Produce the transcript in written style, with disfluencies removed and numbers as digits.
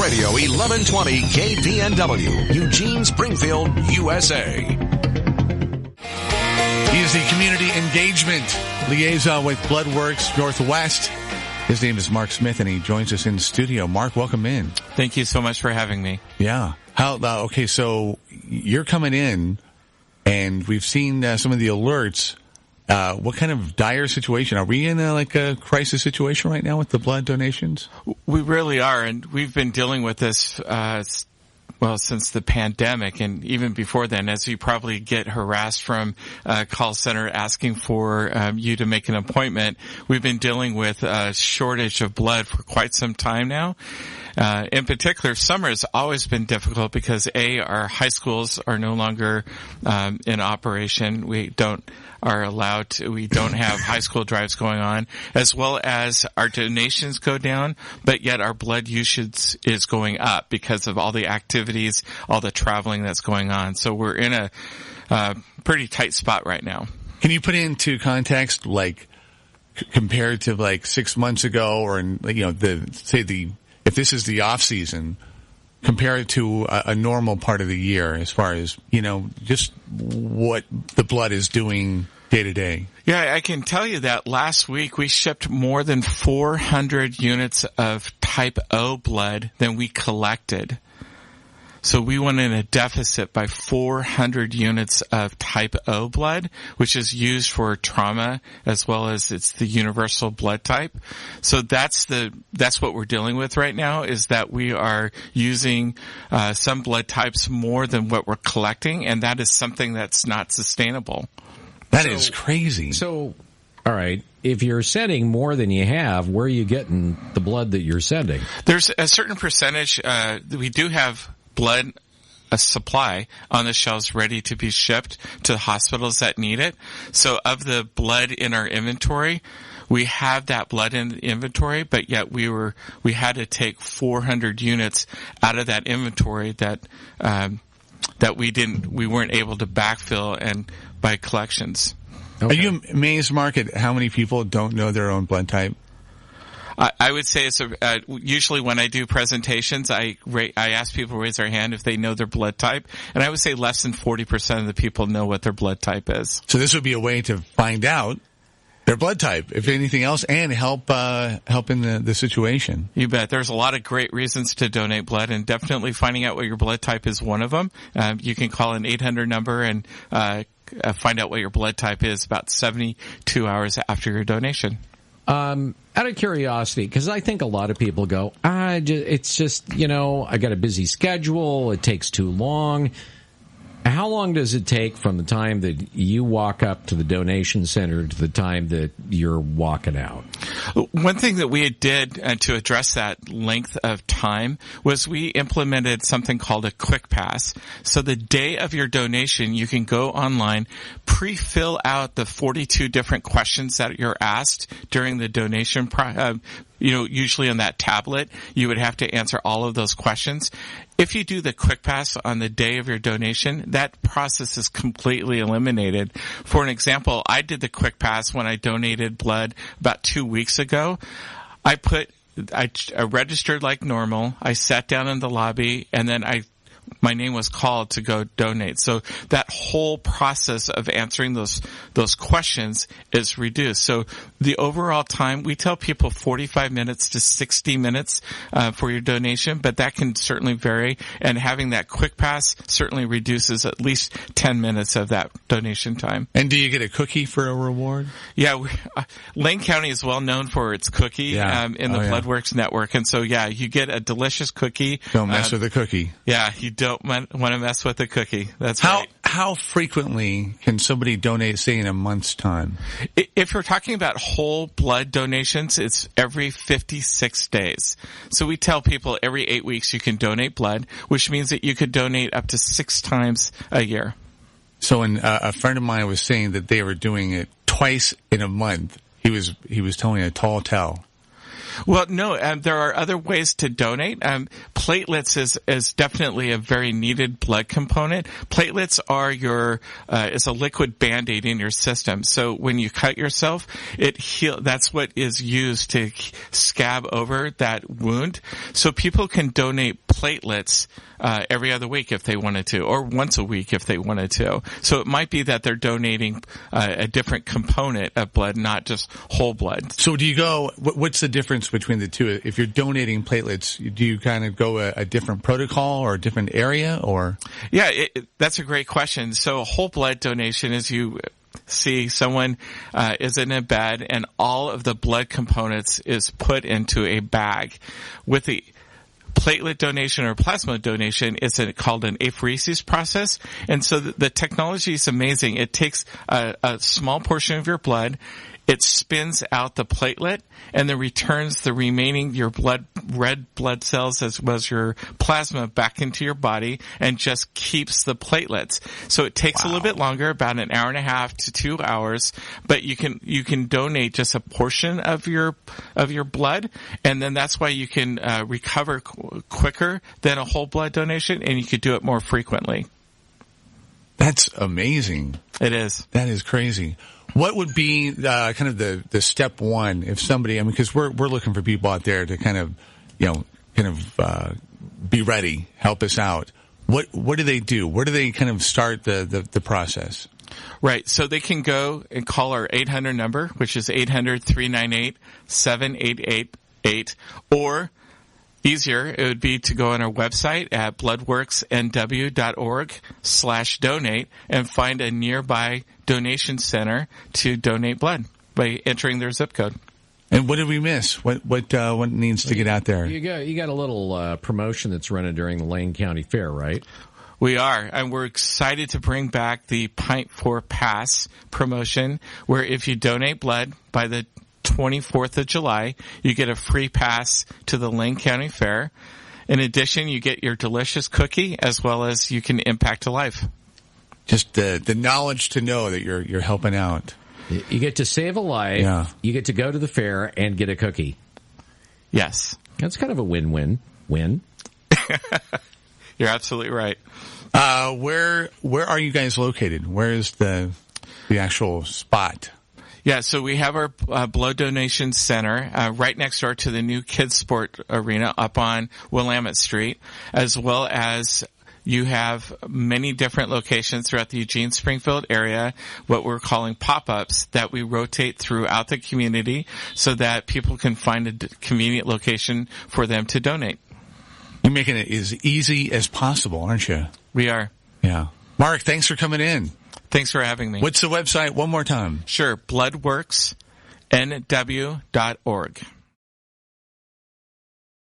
Radio 1120 KPNW, Eugene, Springfield, USA. He is the Community Engagement Liaison with Bloodworks Northwest. His name is Mark Smith, and he joins us in the studio. Mark, welcome in. Thank you so much for having me. Yeah. Okay, so you're coming in, and we've seen some of the alerts. What kind of dire situation? Are we in a crisis situation right now with the blood donations? We really are, and we've been dealing with this since the pandemic, and even before then, as you probably get harassed from a call center asking for you to make an appointment. We've been dealing with a shortage of blood for quite some time now. In particular, summer has always been difficult because our high schools are no longer in operation. We don't have high school drives going on, as well as our donations go down, but yet our blood usage is going up because of all the activities, all the traveling that's going on. So we're in a pretty tight spot right now. Can you put into context, compared to 6 months ago, or if this is the off season, compare it to a normal part of the year as far as, just what the blood is doing day to day? Yeah, I can tell you that last week we shipped more than 400 units of type O blood than we collected. So we went in a deficit by 400 units of type O blood, which is used for trauma as well as it's the universal blood type. So that's what we're dealing with right now, is that we are using some blood types more than what we're collecting, and that is something that's not sustainable. That is crazy. So, all right, if you're sending more than you have, where are you getting the blood that you're sending? There's a certain percentage. We do have blood, a supply on the shelves ready to be shipped to hospitals that need it. So of the blood in our inventory, we have that blood in the inventory, but yet we had to take 400 units out of that inventory that we weren't able to backfill and by collections. Okay. Are you amazed, Mark, at how many people don't know their own blood type? I would say it's usually when I do presentations, I ask people to raise their hand if they know their blood type, and I would say less than 40% of the people know what their blood type is. So this would be a way to find out their blood type, if anything else, and help in the situation. You bet. There's a lot of great reasons to donate blood, and definitely finding out what your blood type is one of them. You can call an 800 number and find out what your blood type is about 72 hours after your donation. Out of curiosity, because I think a lot of people go, it's just, I got a busy schedule, it takes too long. How long does it take from the time that you walk up to the donation center to the time that you're walking out? One thing that we did to address that length of time was we implemented something called a quick pass. So the day of your donation, you can go online, pre-fill out the 42 different questions that you're asked during the donation usually on that tablet, you would have to answer all of those questions. If you do the quick pass on the day of your donation, that process is completely eliminated. For an example, I did the quick pass when I donated blood about 2 weeks ago. I registered like normal. I sat down in the lobby, and then my name was called to go donate. So that whole process of answering those questions is reduced. So the overall time, we tell people 45 minutes to 60 minutes for your donation, but that can certainly vary. And having that quick pass certainly reduces at least 10 minutes of that donation time. And do you get a cookie for a reward? Yeah, Lane County is well known for its cookie in the Bloodworks network. And so, you get a delicious cookie. Don't mess with the cookie. Yeah, you don't want to mess with the cookie. That's right. Right. How frequently can somebody donate, say, in a month's time? If you're talking about whole blood donations, it's every 56 days. So we tell people every 8 weeks you can donate blood, which means that you could donate up to 6 times a year. So a friend of mine was saying that they were doing it twice in a month. He was telling a tall tale. Well, no, there are other ways to donate. Platelets is definitely a very needed blood component. Platelets are is a liquid Band-Aid in your system. So when you cut yourself, that's what is used to scab over that wound. So people can donate platelets every other week if they wanted to, or once a week if they wanted to. So it might be that they're donating a different component of blood, not just whole blood. So do you go, what's the difference between the two? If you're donating platelets, do you kind of go a different protocol or a different area, or? Yeah, that's a great question. So a whole blood donation is you see someone is in a bed and all of the blood components is put into a bag. With the platelet donation or plasma donation, it's called an apheresis process. And so the technology is amazing. It takes a small portion of your blood, it spins out the platelet, and then returns the remaining, your red blood cells as well as your plasma back into your body and just keeps the platelets. So it takes a little bit longer, about an hour and a half to 2 hours, but you can donate just a portion of your blood, and then that's why you can recover quicker than a whole blood donation, and you could do it more frequently. That's amazing. It is. That is crazy. What would be kind of the step one if somebody, I mean, because we're looking for people out there to kind of be ready, help us out. What do they do? Where do they kind of start the process? Right. So they can go and call our 800 number, which is 800-398-7888, or easier, it would be to go on our website at bloodworksnw.org/donate and find a nearby donation center to donate blood by entering their zip code. And what did we miss? What needs to get out there? You got a little promotion that's running during the Lane County Fair, right? We are, and we're excited to bring back the Pint for Pass promotion, where if you donate blood by the 24th of July, you get a free pass to the Lane County Fair. In addition, you get your delicious cookie, as well as you can impact a life. Just the knowledge to know that you're helping out. You get to save a life. Yeah. You get to go to the fair and get a cookie. Yes. That's kind of a win-win-win. You're absolutely right. Where are you guys located? Where is the actual spot? Yeah, so we have our blood donation center right next door to the new kids sport arena up on Willamette Street, as well as you have many different locations throughout the Eugene-Springfield area, what we're calling pop-ups, that we rotate throughout the community so that people can find a convenient location for them to donate. You're making it as easy as possible, aren't you? We are. Yeah. Mark, thanks for coming in. Thanks for having me. What's the website one more time? Sure. bloodworksnw.org.